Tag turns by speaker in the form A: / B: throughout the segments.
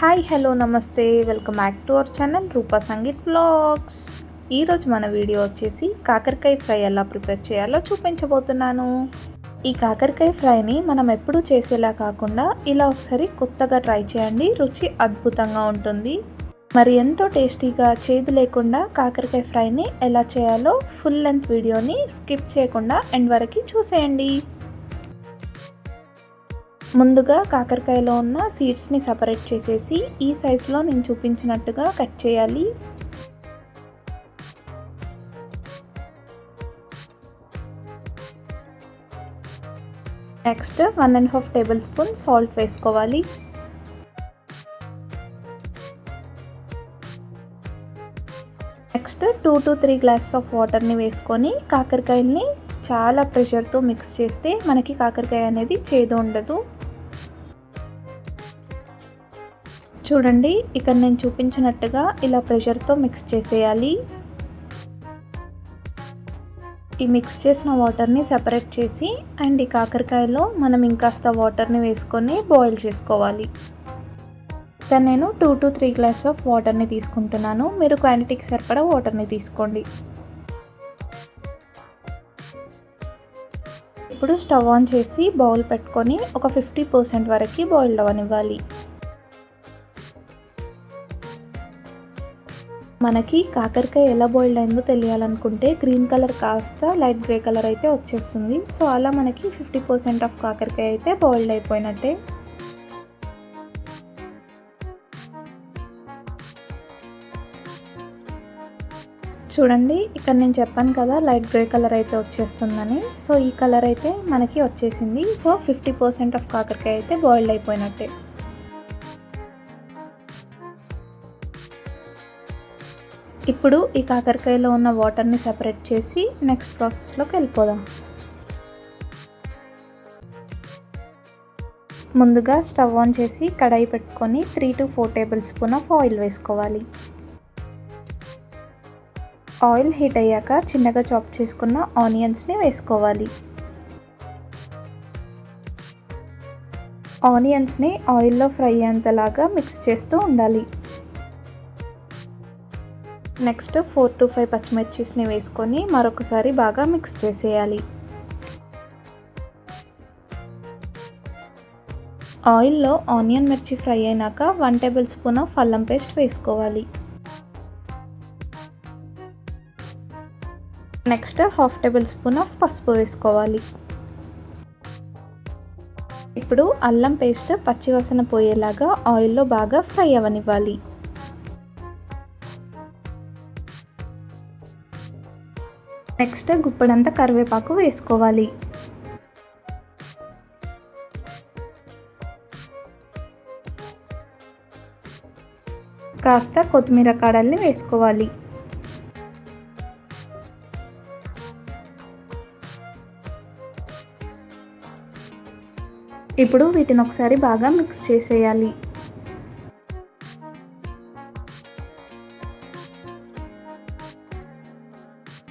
A: Hi hello నమస్తే welcome back to our channel Roopa Sangeet vlogs. ఈరోజు మన వీడియో వచ్చేసి కాకరకాయ ఫ్రై ఎలా ప్రిపేర్ చేయాలో చూపించబోతున్నాను. ఈ కాకరకాయ ఫ్రైని మనం ఎప్పుడూ చేసేలా కాకుండా ఇలా ఒకసారి కొత్తగా ట్రై చేయండి. రుచి అద్భుతంగా ఉంటుంది. మరి ఎంతో టేస్టీగా చేదు లేకుండా కాకరకాయ ఫ్రైని ఎలా చేయాలో ఫుల్ లెంత్ వీడియోని స్కిప్ చేయకుండా ఎండ్ వరకు చూసేయండి. ముందుగా కాకరకాయలో ఉన్న సీడ్స్ని సపరేట్ చేసేసి ఈ సైజులో నేను చూపించినట్టుగా కట్ చేయాలి. నెక్స్ట్ 1.5 టేబుల్ స్పూన్ సాల్ట్ వేసుకోవాలి. నెక్స్ట్ 2 to 3 గ్లాసెస్ ఆఫ్ వాటర్ని వేసుకొని కాకరకాయల్ని చాలా ప్రెషర్తో మిక్స్ చేస్తే మనకి కాకరకాయ అనేది చేదు ఉండదు. చూడండి, ఇక్కడ నేను చూపించినట్టుగా ఇలా ప్రెషర్తో మిక్స్ చేసేయాలి. ఈ మిక్స్ చేసిన వాటర్ని సెపరేట్ చేసి అండ్ ఈ కాకరకాయలో మనం ఇంకాస్త వాటర్ని వేసుకొని బాయిల్ చేసుకోవాలి. ఇక్కడ నేను 2 to 3 గ్లాసెస్ ఆఫ్ వాటర్ని తీసుకుంటున్నాను. మీరు క్వాంటిటీకి సరిపడా వాటర్ని తీసుకోండి. ఇప్పుడు స్టవ్ ఆన్ చేసి బౌల్ పెట్టుకొని ఒక 50% వరకు బాయిల్ అవ్వనివ్వాలి. మనకి కాకరకాయ ఎలా బాయిల్డ్ అయిందో తెలియాలనుకుంటే గ్రీన్ కలర్ కాస్త లైట్ గ్రే కలర్ అయితే వచ్చేస్తుంది. సో అలా మనకి 50% ఆఫ్ కాకరకాయ అయితే బాయిల్డ్ అయిపోయినట్టే. చూడండి, ఇక్కడ నేను చెప్పాను కదా లైట్ గ్రే కలర్ అయితే వచ్చేస్తుందని. సో ఈ కలర్ అయితే మనకి వచ్చేసింది. సో 50% ఆఫ్ కాకరకాయ అయితే బాయిల్డ్ అయిపోయినట్టే. ఇప్పుడు ఈ కాకరకాయలో ఉన్న వాటర్ని సెపరేట్ చేసి నెక్స్ట్ ప్రాసెస్లోకి వెళ్ళిపోదాం. ముందుగా స్టవ్ ఆన్ చేసి కడాయి పెట్టుకొని 3 to 4 table spoon of oil వేసుకోవాలి. ఆయిల్ హీట్ అయ్యాక చిన్నగా చాప్ చేసుకున్న ఆనియన్స్ని వేసుకోవాలి. ఆనియన్స్ని ఆయిల్లో ఫ్రై అయ్యేంతలాగా మిక్స్ చేస్తూ ఉండాలి. నెక్స్ట్ 4 to 5 పచ్చిమిర్చిని వేసుకొని మరొకసారి బాగా మిక్స్ చేసేయాలి. ఆయిల్లో ఆనియన్ మిర్చి ఫ్రై అయినాక 1 టేబుల్ స్పూన్ ఆఫ్ అల్లం పేస్ట్ వేసుకోవాలి. నెక్స్ట్ 1/2 టేబుల్ స్పూన్ ఆఫ్ పసుపు వేసుకోవాలి. ఇప్పుడు అల్లం పేస్ట్ పచ్చివాసన పోయేలాగా ఆయిల్లో బాగా ఫ్రై అవ్వనివ్వాలి. నెక్స్ట్ గుప్పెడంతా కరివేపాకు వేసుకోవాలి. కాస్త కొత్తిమీర కాడల్ని వేసుకోవాలి. ఇప్పుడు వీటిని ఒకసారి బాగా మిక్స్ చేసేయాలి.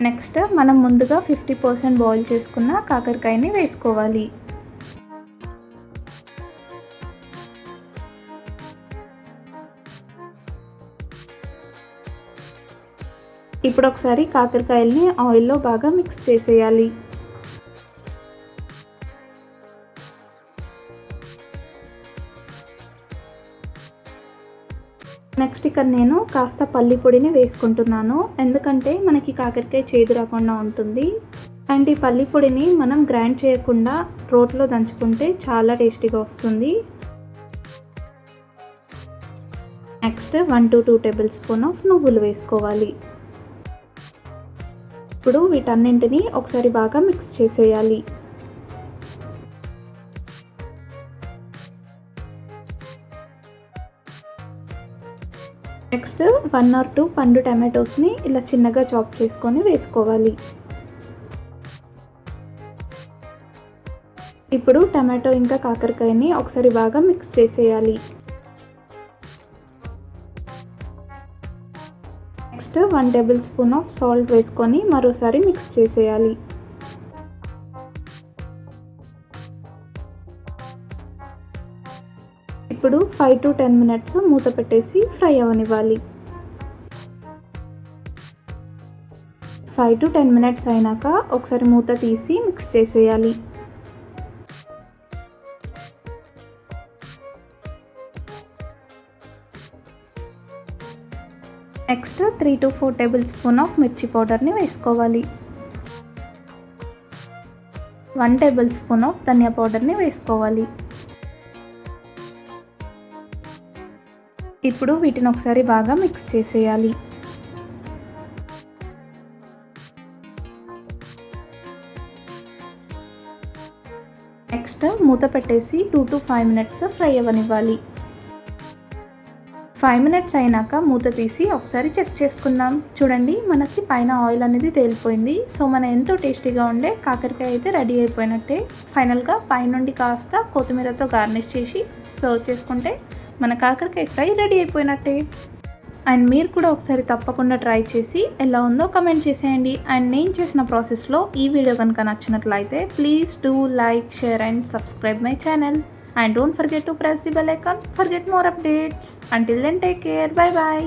A: నెక్స్ట్ మనం ముందుగా 50% బాయిల్ చేసుకున్న కాకరకాయని వేసుకోవాలి. ఇప్పుడు ఒకసారి కాకరకాయల్ని ఆయిల్లో బాగా మిక్స్ చేసేయాలి. నెక్స్ట్ ఇక్కడ నేను కాస్త పల్లి పొడిని వేసుకుంటున్నాను. ఎందుకంటే మనకి కాకరకాయ చేదు రాకుండా ఉంటుంది. అండ్ ఈ పల్లి పొడిని మనం గ్రైండ్ చేయకుండా రోట్లో దంచుకుంటే చాలా టేస్టీగా వస్తుంది. Next 1 to 2 table spoon of నువ్వులు వేసుకోవాలి. ఇప్పుడు వీటన్నింటినీ ఒకసారి బాగా మిక్స్ చేసేయాలి. నెక్స్ట్ 1 or 2 పండు టమాటోస్ని ఇలా చిన్నగా చాప్ చేసుకొని వేసుకోవాలి. ఇప్పుడు టమాటో ఇంకా కాకరకాయని ఒకసారి బాగా మిక్స్ చేసేయాలి. Next 1 table spoon of salt వేసుకొని మరోసారి మిక్స్ చేసేయాలి. ఇప్పుడు 5 to 10 మినిట్స్ మూత పెట్టేసి ఫ్రై అవ్వనివ్వాలి. 5 to 10 మినిట్స్ అయినాక ఒకసారి మూత తీసి మిక్స్ చేసేయాలి. Next 3 to 4 table spoon of మిర్చి పౌడర్ని వేసుకోవాలి. 1 టేబుల్ స్పూన్ ఆఫ్ ధనియా పౌడర్ని వేసుకోవాలి. ఇప్పుడు వీటిని ఒకసారి బాగా మిక్స్ చేసేయాలి. నెక్స్ట్ మూత పెట్టేసి 2 to 5 మినిట్స్ ఫ్రై అవ్వనివ్వాలి. 5 మినిట్స్ అయినాక మూత తీసి ఒకసారి చెక్ చేసుకుందాం. చూడండి, మనకి పైన ఆయిల్ అనేది తేలిపోయింది. సో మన ఎంతో టేస్టీగా ఉండే కాకరకాయ అయితే రెడీ అయిపోయినట్టే. ఫైనల్గా పైనుండి కాస్త కొత్తిమీరతో గార్నిష్ చేసి సర్వ్ చేసుకుంటే మన కాకరకాయ ఫ్రై రెడీ అయిపోయినట్టే. అండ్ మీరు కూడా ఒకసారి తప్పకుండా ట్రై చేసి ఎలా ఉందో కమెంట్ చేసేయండి. అండ్ నేను చేసిన ప్రాసెస్లో ఈ వీడియో కనుక నచ్చినట్లయితే please do like, share and subscribe my channel. And don't forget to press the bell icon for get more updates. Until then, take care. Bye bye.